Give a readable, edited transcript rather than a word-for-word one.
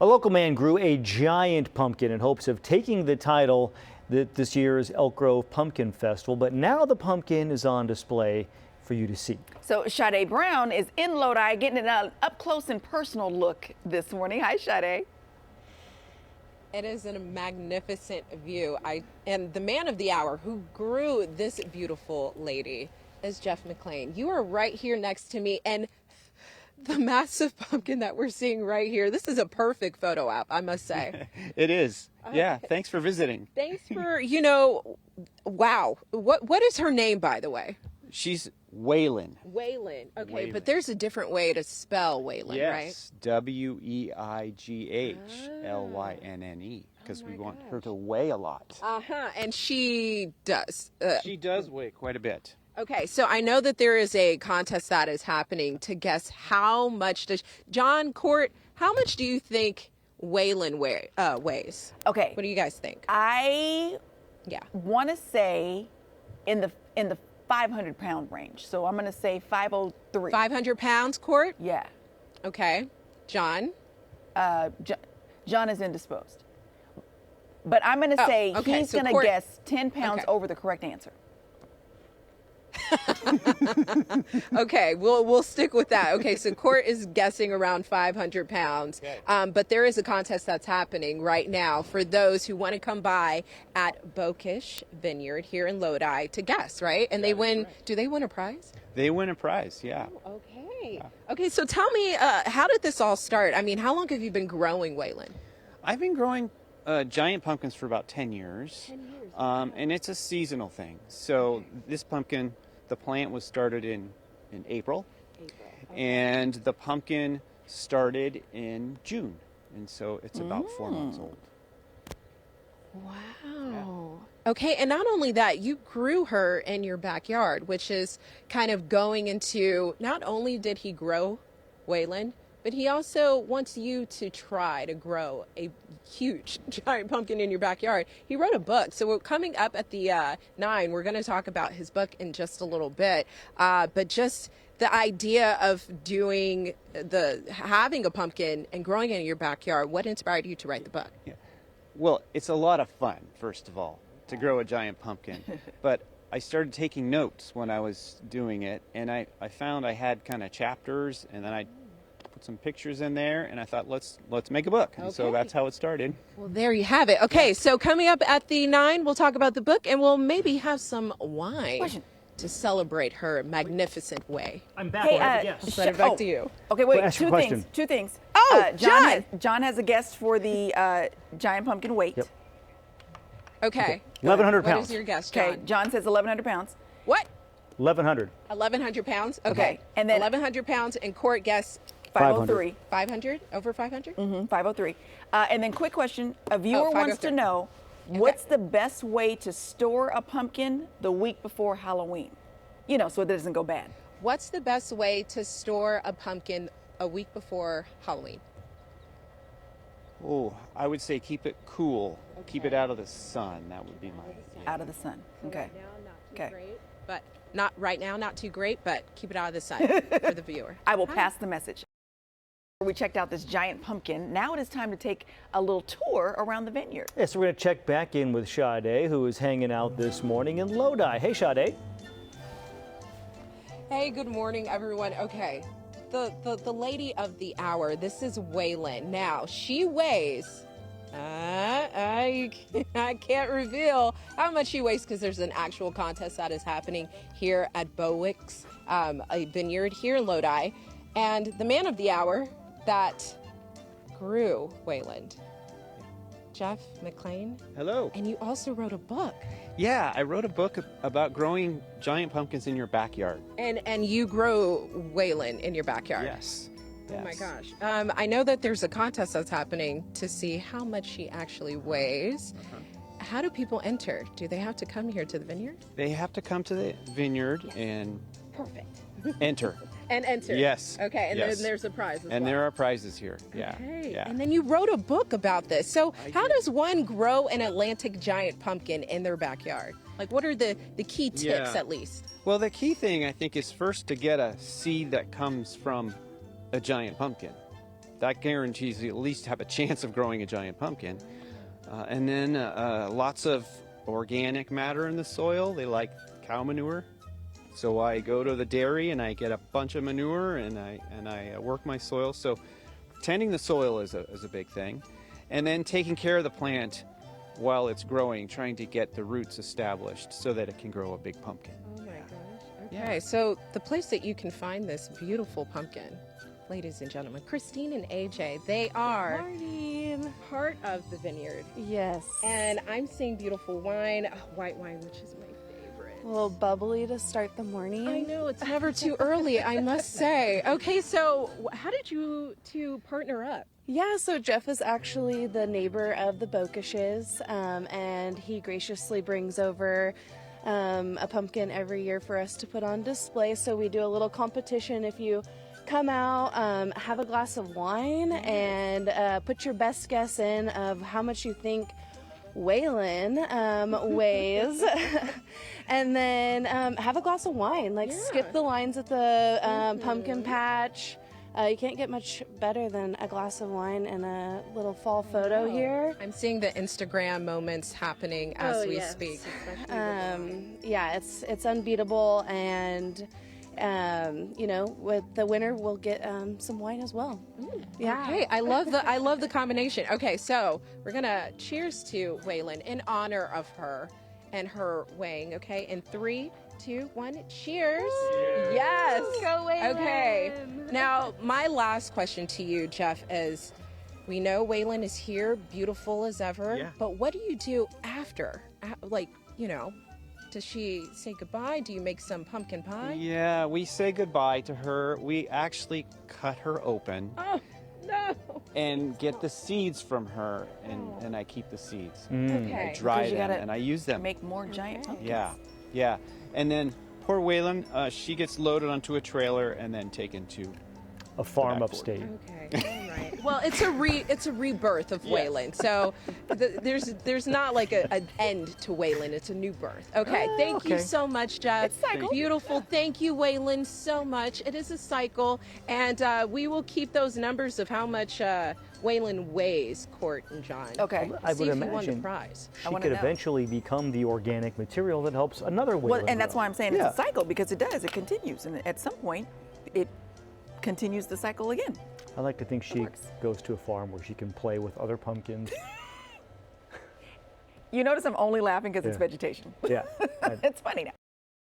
A local man grew a giant pumpkin in hopes of taking the title at this year's Elk Grove Pumpkin Festival, but now the pumpkin is on display for you to see. So Sade Brown is in Lodi getting an up close and personal look this morning. Hi, Sade. It is a magnificent view. And the man of the hour who grew this beautiful lady is Jeff McLean. You are right here next to me, and the massive pumpkin that we're seeing right here, this is a perfect photo op, I must say. It is. Yeah, thanks for visiting. Thanks for, wow. What is her name, by the way? She's Waylon. Waylon. Okay, Waylon. but there's a different way to spell Waylon, right? Yes, Weighglynne, because we want her to weigh a lot. And she does. She does weigh quite a bit. Okay, so I know that there is a contest that is happening to guess how much does John Court, how much do you think Waylon weighs? Okay. What do you guys think? I want to say in the 500-pound range. So I'm going to say 503. 500 pounds, Court? Yeah. Okay. John? John is indisposed. But I'm going to say he's going to guess 10 pounds over the correct answer. Okay, we'll stick with that. Okay, so Court is guessing around 500 pounds. Okay. But there is a contest that's happening right now for those who want to come by at Bokish Vineyard here in Lodi to guess, right? And they win. Right. Do they win a prize? They win a prize, yeah. Oh, okay. Yeah. Okay, so tell me, how did this all start? I mean, how long have you been growing, Waylon? I've been growing giant pumpkins for about 10 years. 10 years. And it's a seasonal thing. So this pumpkin, the plant was started in April. And the pumpkin started in June. And so it's about 4 months old. Wow. Yeah. Okay, and not only that, you grew her in your backyard, which is kind of going into, not only did he grow Waylon, but he also wants you to try to grow a huge giant pumpkin in your backyard. He wrote a book. So we're coming up at the 9. We're going to talk about his book in just a little bit. But just the idea of having a pumpkin and growing it in your backyard, what inspired you to write the book? Yeah. Well, it's a lot of fun, first of all, to grow a giant pumpkin. But I started taking notes when I was doing it, and I found I had kind of chapters, and then I put some pictures in there, and I thought, let's make a book. And so that's how it started. Well, there you have it. Okay, so coming up at the 9, we'll talk about the book, and we'll maybe have some wine to celebrate her magnificent way. I'm back. I'll send it back to you. Okay, wait, two things. Oh, John has a guess for the giant pumpkin weight. Yep. Okay. 1,100 pounds. What is your guess, John? Okay, John says 1,100 pounds. What? 1,100. 1,100 pounds? Okay. And then 1,100 pounds, and Court guess 503. 500? Over 500? Mm-hmm, 503. And then quick question, a viewer wants to know, what's the best way to store a pumpkin the week before Halloween? You know, so it doesn't go bad. What's the best way to store a pumpkin a week before Halloween? Oh, I would say keep it cool. Okay. Keep it out of the sun. That would be my... Out of the sun. Okay. Right now, not too great, but not right now, not too great, but keep it out of the sun for the viewer. I will pass the message. We checked out this giant pumpkin. Now it is time to take a little tour around the vineyard. Yeah, so we're going to check back in with Sade, who is hanging out this morning in Lodi. Hey, Sade. Hey, good morning, everyone. Okay, the lady of the hour, this is Waylon. Now, she weighs, I can't reveal how much she weighs because there's an actual contest that is happening here at Bowick's, a vineyard here in Lodi. And the man of the hour that grew Waylon, Jeff McLean. Hello. And you also wrote a book. Yeah, I wrote a book about growing giant pumpkins in your backyard. And you grow Waylon in your backyard. Yes. Oh my gosh. I know that there's a contest that's happening to see how much she actually weighs. How do people enter? Do they have to come here to the vineyard? They have to come to the vineyard and enter. And enter. Yes. Okay, and then there's a prize as well. And there are prizes here. Yeah. Okay. Yeah. And then you wrote a book about this. So how does one grow an Atlantic giant pumpkin in their backyard? Like, what are the key tips at least? Well, the key thing I think is first to get a seed that comes from a giant pumpkin. that guarantees you at least have a chance of growing a giant pumpkin. And then lots of organic matter in the soil. They like cow manure. So I go to the dairy and I get a bunch of manure and I work my soil. So tending the soil is a big thing. And then taking care of the plant while it's growing, trying to get the roots established so that it can grow a big pumpkin. Oh my gosh. Okay, so the place that you can find this beautiful pumpkin, ladies and gentlemen, Christine and AJ, they are Morning. part of the vineyard. Yes. And I'm seeing beautiful wine, white wine, which is my favorite. A little bubbly to start the morning. I know, it's never too early, I must say. Okay, so how did you two partner up? Yeah, so Jeff is actually the neighbor of the Bokishes, and he graciously brings over a pumpkin every year for us to put on display. So we do a little competition. If you come out, have a glass of wine, and put your best guess in of how much you think Waylon weighs, and then have a glass of wine. Like skip the lines at the pumpkin patch. You can't get much better than a glass of wine and a little fall photo here. I'm seeing the Instagram moments happening as we speak. Yeah, it's unbeatable, and you know, with the winner, we'll get some wine as well. Yeah. Okay, I love the combination. Okay, so we're gonna cheers to Waylon in honor of her and her weighing. Okay, in 3, 2, 1, cheers! Yes. Go Waylon. Okay. Now, my last question to you, Jeff, is: we know Waylon is here, beautiful as ever. Yeah. But what do you do after? Like, you know, does she say goodbye? Do you make some pumpkin pie? Yeah, we say goodbye to her. We actually cut her open. Oh no! And get the seeds from her, and I keep the seeds. Okay. I dry Because you them gotta and I use them. Make more giant pumpkins. Yeah. And then poor Waylon, she gets loaded onto a trailer and then taken to A farm backboard. upstate. Okay, all right. Well, it's a rebirth of Waylon. So there's not like an end to Waylon. It's a new birth. Okay. Thank you okay. so much, Jeff. It's a cycle. Beautiful. Thank you, Waylon, so much. It is a cycle, and we will keep those numbers of how much Waylon weighs, Court and John. Okay. I See would if you won the imagine prize. she wanna could know. eventually become the organic material that helps another Waylon Well, and that's grow. why I'm saying Yeah. it's a cycle, because it does. It continues, and at some point, it continues the cycle again. I like to think she works. goes to a farm where she can play with other pumpkins. You notice I'm only laughing because it's Yeah. vegetation. Yeah. It's funny now.